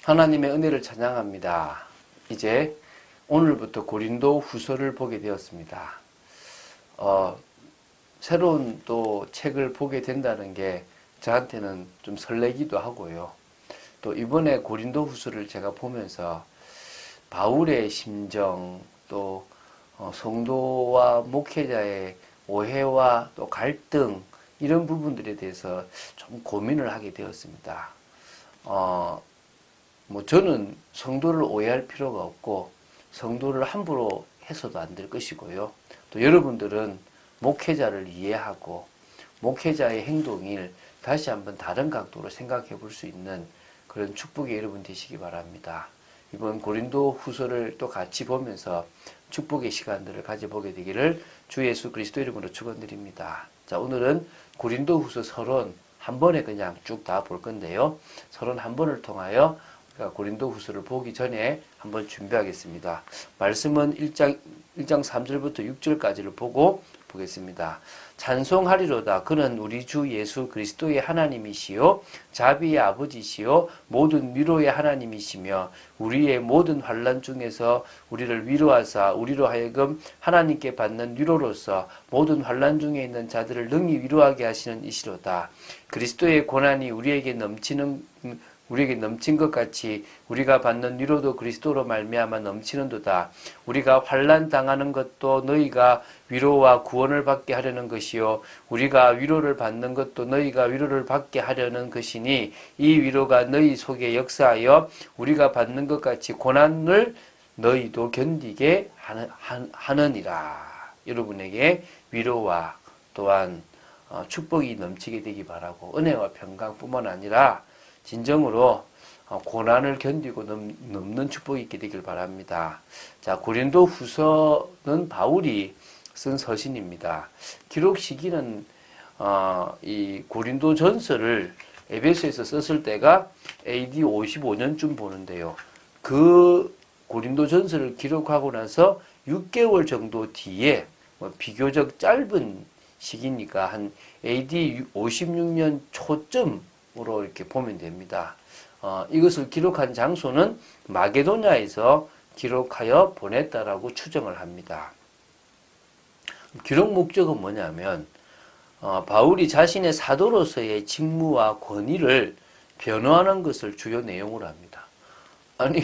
하나님의 은혜를 찬양합니다. 이제 오늘부터 고린도 후서를 보게 되었습니다. 새로운 또 책을 보게 된다는 게 저한테는 좀 설레기도 하고요. 또 이번에 고린도 후서를 제가 보면서 바울의 심정, 또 성도와 목회자의 오해와 또 갈등, 이런 부분들에 대해서 좀 고민을 하게 되었습니다. 저는 성도를 오해할 필요가 없고 성도를 함부로 해서도 안 될 것이고요. 또 여러분들은 목회자를 이해하고 목회자의 행동을 다시 한번 다른 각도로 생각해 볼 수 있는 그런 축복의 여러분 되시기 바랍니다. 이번 고린도 후서를 또 같이 보면서 축복의 시간들을 가져보게 되기를 주 예수 그리스도 이름으로 축원드립니다. 자, 오늘은 고린도 후서 서론 한 번에 그냥 쭉 다 볼 건데요. 서론 한 번을 통하여 고린도 후서를 보기 전에 한번 준비하겠습니다. 말씀은 1장 3절부터 6절까지를 보겠습니다. 찬송하리로다. 그는 우리 주 예수 그리스도의 하나님이시요 자비의 아버지시요 모든 위로의 하나님이시며 우리의 모든 환난 중에서 우리를 위로하사 우리로 하여금 하나님께 받는 위로로서 모든 환난 중에 있는 자들을 능히 위로하게 하시는 이시로다. 그리스도의 고난이 우리에게 넘친 것 같이 우리가 받는 위로도 그리스도로 말미암아 넘치는도다. 우리가 환난 당하는 것도 너희가 위로와 구원을 받게 하려는 것이요 우리가 위로를 받는 것도 너희가 위로를 받게 하려는 것이니 이 위로가 너희 속에 역사하여 우리가 받는 것 같이 고난을 너희도 견디게 하느니라. 여러분에게 위로와 또한 축복이 넘치게 되기 바라고 은혜와 평강뿐만 아니라 진정으로 고난을 견디고 넘는 축복이 있게 되길 바랍니다. 자, 고린도 후서는 바울이 쓴 서신입니다. 기록 시기는 이 고린도 전서를 에베소에서 썼을 때가 AD 55년쯤 보는데요. 그 고린도 전서를 기록하고 나서 6개월 정도 뒤에 비교적 짧은 시기니까 한 AD 56년 초쯤으로 이렇게 보면 됩니다. 이것을 기록한 장소는 마게도냐에서 기록하여 보냈다라고 추정을 합니다. 기록 목적은 뭐냐면 바울이 자신의 사도로서의 직무와 권위를 변호하는 것을 주요 내용으로 합니다. 아니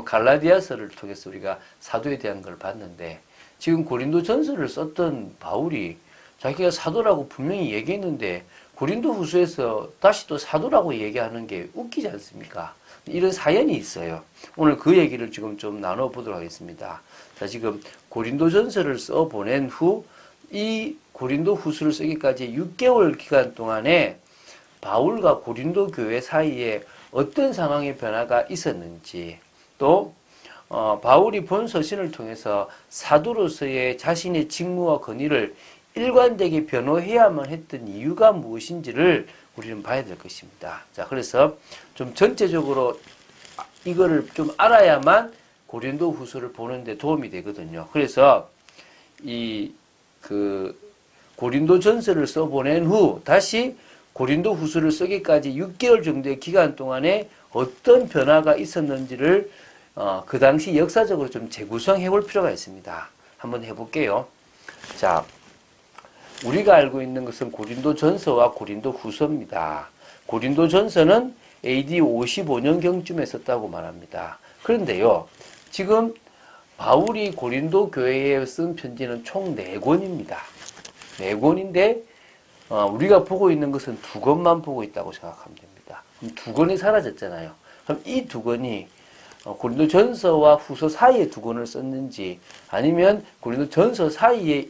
갈라디아서를 통해서 우리가 사도에 대한 걸 봤는데 지금 고린도 전서를 썼던 바울이 자기가 사도라고 분명히 얘기했는데 고린도 후서에서 다시 또 사도라고 얘기하는 게 웃기지 않습니까? 이런 사연이 있어요. 오늘 그 얘기를 지금 좀 나눠보도록 하겠습니다. 자, 지금 고린도 전서를 써보낸 후 이 고린도 후서를 쓰기까지 6개월 기간 동안에 바울과 고린도 교회 사이에 어떤 상황의 변화가 있었는지 또 바울이 본 서신을 통해서 사도로서의 자신의 직무와 권위를 일관되게 변호해야만 했던 이유가 무엇인지를 우리는 봐야 될 것입니다. 자, 그래서 좀 전체적으로 이거를 좀 알아야만 고린도 후서를 보는데 도움이 되거든요. 그래서 고린도 전서를 써보낸 후 다시 고린도 후서를 쓰기까지 6개월 정도의 기간 동안에 어떤 변화가 있었는지를 그 당시 역사적으로 좀 재구성해 볼 필요가 있습니다. 한번 해볼게요. 자, 우리가 알고 있는 것은 고린도 전서와 고린도 후서입니다. 고린도 전서는 AD 55년경쯤에 썼다고 말합니다. 그런데요, 지금 바울이 고린도 교회에 쓴 편지는 총 4권입니다. 4권인데 우리가 보고 있는 것은 2권만 보고 있다고 생각하면 됩니다. 그럼 2권이 사라졌잖아요. 그럼 이 2권이 고린도 전서와 후서 사이에 2권을 썼는지 아니면 고린도 전서 사이에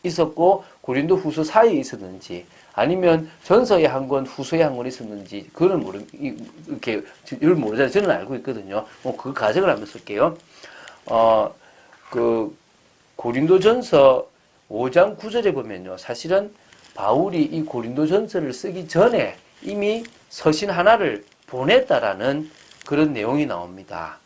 있었고 고린도 후서 사이에 있었는지 아니면 전서에 한 권, 후서에 한 권 있었는지 그거는 이렇게 모르잖아요. 저는 알고 있거든요. 그 가정을 한번 쓸게요. 고린도 전서 5장 9절에 보면요. 사실은 바울이 이 고린도 전서를 쓰기 전에 이미 서신 하나를 보냈다라는 그런 내용이 나옵니다.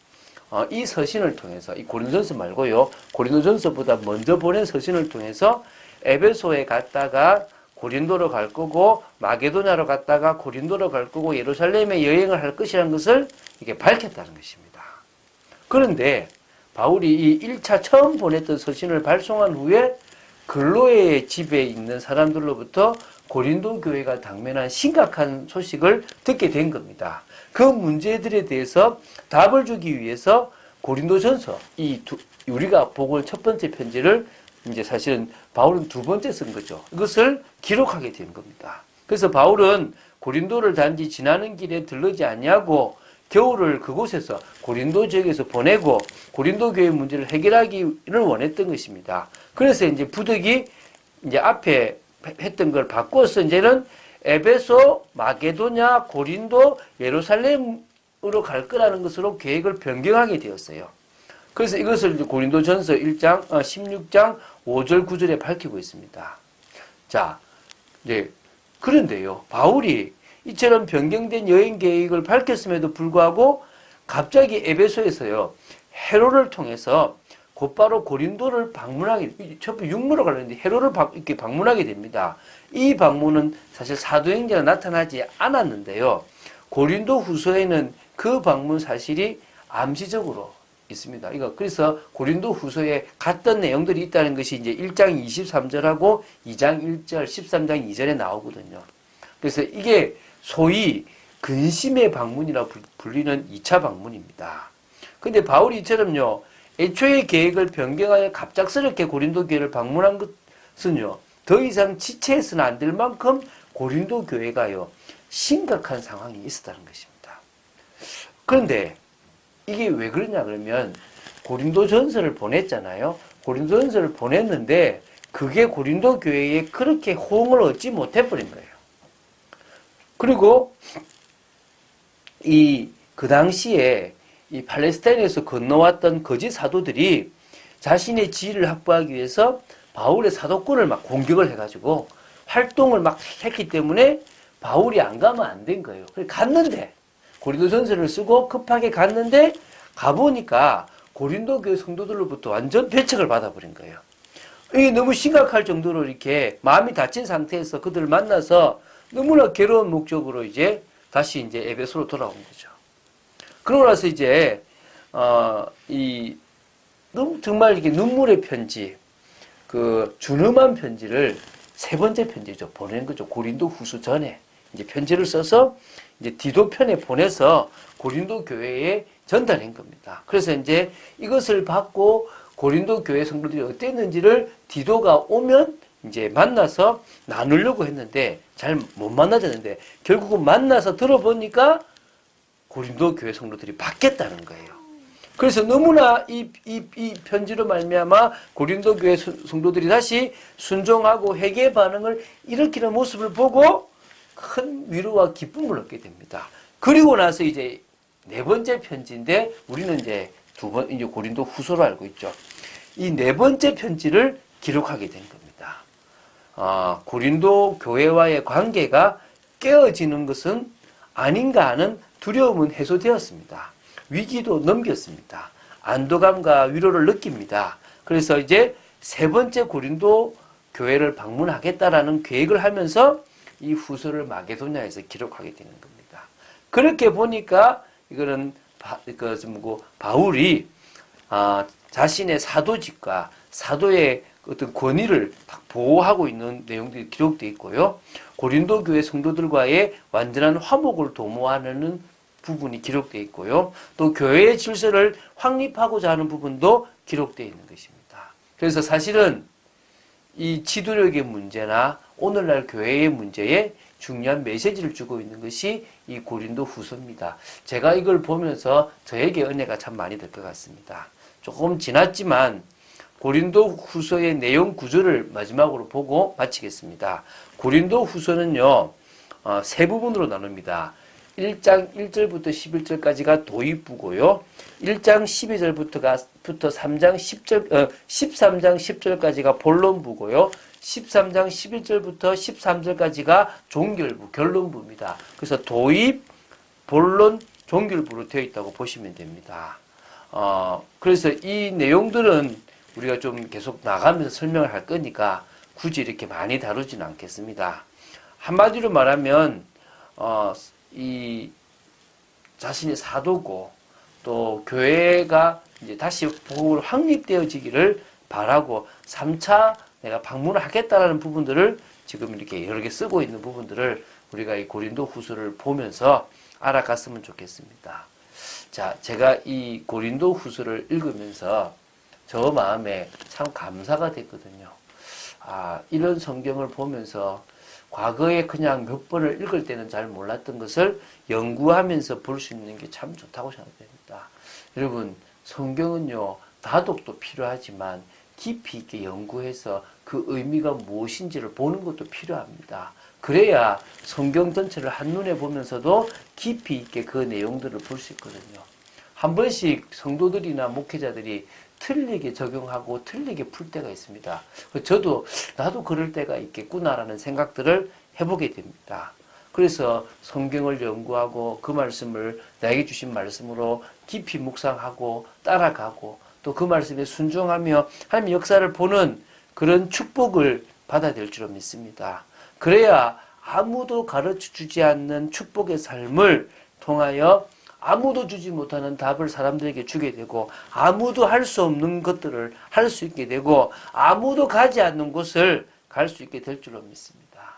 이 서신을 통해서 이 고린도전서 말고요. 고린도전서보다 먼저 보낸 서신을 통해서 에베소에 갔다가 고린도로 갈 거고 마게도냐로 갔다가 고린도로 갈 거고 예루살렘에 여행을 할 것이라는 것을 이게 밝혔다는 것입니다. 그런데 바울이 이 1차 처음 보냈던 서신을 발송한 후에 글로의 집에 있는 사람들로부터 고린도 교회가 당면한 심각한 소식을 듣게 된 겁니다. 그 문제들에 대해서 답을 주기 위해서 고린도전서, 우리가 보고 올 첫 번째 편지를 이제 사실은 바울은 두 번째 쓴 거죠. 이것을 기록하게 된 겁니다. 그래서 바울은 고린도를 단지 지나는 길에 들르지 아니하고 겨울을 그곳에서 고린도 지역에서 보내고 고린도 교회 문제를 해결하기를 원했던 것입니다. 그래서 이제 부득이 이제 앞에 했던 걸 바꿔서 이제는 에베소, 마게도냐, 고린도, 예루살렘으로 갈 거라는 것으로 계획을 변경하게 되었어요. 그래서 이것을 고린도전서 1장 16장 5절 9절에 밝히고 있습니다. 자, 이제 그런데요. 바울이 이처럼 변경된 여행 계획을 밝혔음에도 불구하고 갑자기 에베소에서요. 헤로를 통해서 곧바로 고린도를 방문하게, 첫 육로로 가려는데 헤로를 이렇게 방문하게 됩니다. 이 방문은 사실 사도행전에 나타나지 않았는데요. 고린도 후서에는 그 방문 사실이 암시적으로 있습니다. 그래서 고린도 후서에 갔던 내용들이 있다는 것이 이제 1장 23절하고 2장 1절, 13장 2절에 나오거든요. 그래서 이게 소위 근심의 방문이라 불리는 2차 방문입니다. 근데 바울이 이처럼요, 애초에 계획을 변경하여 갑작스럽게 고린도 교회를 방문한 것은요, 더 이상 지체해서는 안 될 만큼 고린도 교회가요, 심각한 상황이 있었다는 것입니다. 그런데 이게 왜 그러냐 그러면 고린도 전서를 보냈잖아요. 고린도 전서를 보냈는데 그게 고린도 교회에 그렇게 호응을 얻지 못해버린 거예요. 그리고 그 당시에 이 팔레스타인에서 건너왔던 거짓 사도들이 자신의 지위를 확보하기 위해서 바울의 사도권을 막 공격을 해가지고 활동을 막 했기 때문에 바울이 안 가면 안 된 거예요. 그래서 갔는데 고린도전서를 쓰고 급하게 갔는데 가보니까 고린도 교회 성도들로부터 완전 배척을 받아버린 거예요. 이게 너무 심각할 정도로 이렇게 마음이 다친 상태에서 그들을 만나서 너무나 괴로운 목적으로 이제 다시 이제 에베소로 돌아온 거죠. 그러고 나서 이제 정말 이게 눈물의 편지, 그 준엄한 편지를 세 번째 편지죠. 보낸 거죠. 고린도 후서 전에 이제 편지를 써서 이제 디도 편에 보내서 고린도 교회에 전달한 겁니다. 그래서 이제 이것을 받고 고린도 교회 성도들이 어땠는지를 디도가 오면 이제 만나서 나누려고 했는데 잘 못 만나졌는데 결국은 만나서 들어보니까 고린도 교회 성도들이 받겠다는 거예요. 그래서 너무나 이 편지로 말미암아 고린도 교회 성도들이 다시 순종하고 회개 반응을 일으키는 모습을 보고 큰 위로와 기쁨을 얻게 됩니다. 그리고 나서 이제 네 번째 편지인데 우리는 이제 이제 고린도 후서로 알고 있죠. 이 네 번째 편지를 기록하게 된 겁니다. 고린도 교회와의 관계가 깨어지는 것은 아닌가 하는 두려움은 해소되었습니다. 위기도 넘겼습니다. 안도감과 위로를 느낍니다. 그래서 이제 세 번째 고린도 교회를 방문하겠다라는 계획을 하면서 이 후서를 마게도냐에서 기록하게 되는 겁니다. 그렇게 보니까 이거는 바울이 자신의 사도직과 사도의 어떤 권위를 보호하고 있는 내용들이 기록되어 있고요. 고린도 교회 성도들과의 완전한 화목을 도모하는 부분이 기록되어 있고요. 또 교회의 질서를 확립하고자 하는 부분도 기록되어 있는 것입니다. 그래서 사실은 이 지도력의 문제나 오늘날 교회의 문제에 중요한 메시지를 주고 있는 것이 이 고린도 후서입니다. 제가 이걸 보면서 저에게 은혜가 참 많이 될 것 같습니다. 조금 지났지만 고린도 후서의 내용 구조를 마지막으로 보고 마치겠습니다. 고린도 후서는요, 세 부분으로 나눕니다. 1장 1절부터 11절까지가 도입부고요. 1장 12절부터 13장 10절까지가 본론부고요. 13장 11절부터 13절까지가 종결부, 결론부입니다. 그래서 도입, 본론, 종결부로 되어 있다고 보시면 됩니다. 그래서 이 내용들은 우리가 좀 계속 나가면서 설명을 할 거니까 굳이 이렇게 많이 다루지는 않겠습니다. 한마디로 말하면 이 자신의 사도고 또 교회가 이제 다시 복음으로 확립되어지기를 바라고 3차 내가 방문을 하겠다라는 부분들을 지금 이렇게 여러 개 쓰고 있는 부분들을 우리가 이 고린도 후서를 보면서 알아갔으면 좋겠습니다. 자, 제가 이 고린도 후서를 읽으면서 저 마음에 참 감사가 됐거든요. 이런 성경을 보면서 과거에 그냥 몇 번을 읽을 때는 잘 몰랐던 것을 연구하면서 볼 수 있는 게 참 좋다고 생각됩니다. 여러분, 성경은요, 다독도 필요하지만 깊이 있게 연구해서 그 의미가 무엇인지를 보는 것도 필요합니다. 그래야 성경 전체를 한눈에 보면서도 깊이 있게 그 내용들을 볼 수 있거든요. 한 번씩 성도들이나 목회자들이 틀리게 적용하고 틀리게 풀 때가 있습니다. 나도 그럴 때가 있겠구나라는 생각들을 해보게 됩니다. 그래서 성경을 연구하고 그 말씀을 나에게 주신 말씀으로 깊이 묵상하고 따라가고 또 그 말씀에 순종하며 하나님의 역사를 보는 그런 축복을 받아야 될 줄 믿습니다. 그래야 아무도 가르쳐주지 않는 축복의 삶을 통하여 아무도 주지 못하는 답을 사람들에게 주게 되고 아무도 할 수 없는 것들을 할 수 있게 되고 아무도 가지 않는 곳을 갈 수 있게 될 줄로 믿습니다.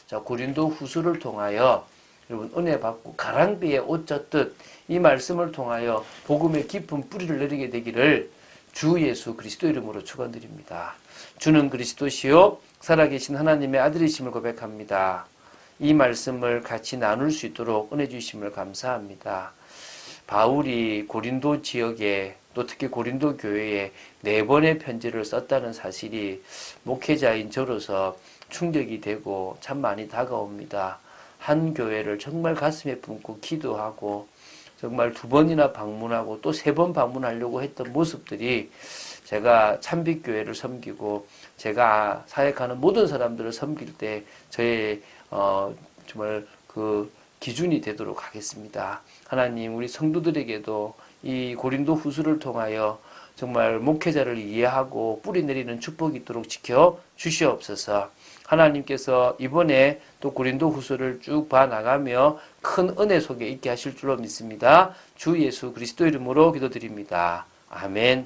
자, 고린도 후서를 통하여 여러분 은혜 받고 가랑비에 옷 젖듯 이 말씀을 통하여 복음의 깊은 뿌리를 내리게 되기를 주 예수 그리스도 이름으로 축원드립니다. 주는 그리스도시요 살아계신 하나님의 아들이심을 고백합니다. 이 말씀을 같이 나눌 수 있도록 은혜 주심을 감사합니다. 바울이 고린도 지역에 또 특히 고린도 교회에 4번의 편지를 썼다는 사실이 목회자인 저로서 충격이 되고 참 많이 다가옵니다. 한 교회를 정말 가슴에 품고 기도하고 정말 2번이나 방문하고 또 3번 방문하려고 했던 모습들이 제가 참빛교회를 섬기고 제가 사역하는 모든 사람들을 섬길 때 저의 정말 그 기준이 되도록 하겠습니다. 하나님, 우리 성도들에게도 이 고린도 후서를 통하여 정말 목회자를 이해하고 뿌리 내리는 축복이 있도록 지켜 주시옵소서. 하나님께서 이번에 또 고린도 후서를 쭉 봐나가며 큰 은혜 속에 있게 하실 줄로 믿습니다. 주 예수 그리스도 이름으로 기도드립니다. 아멘.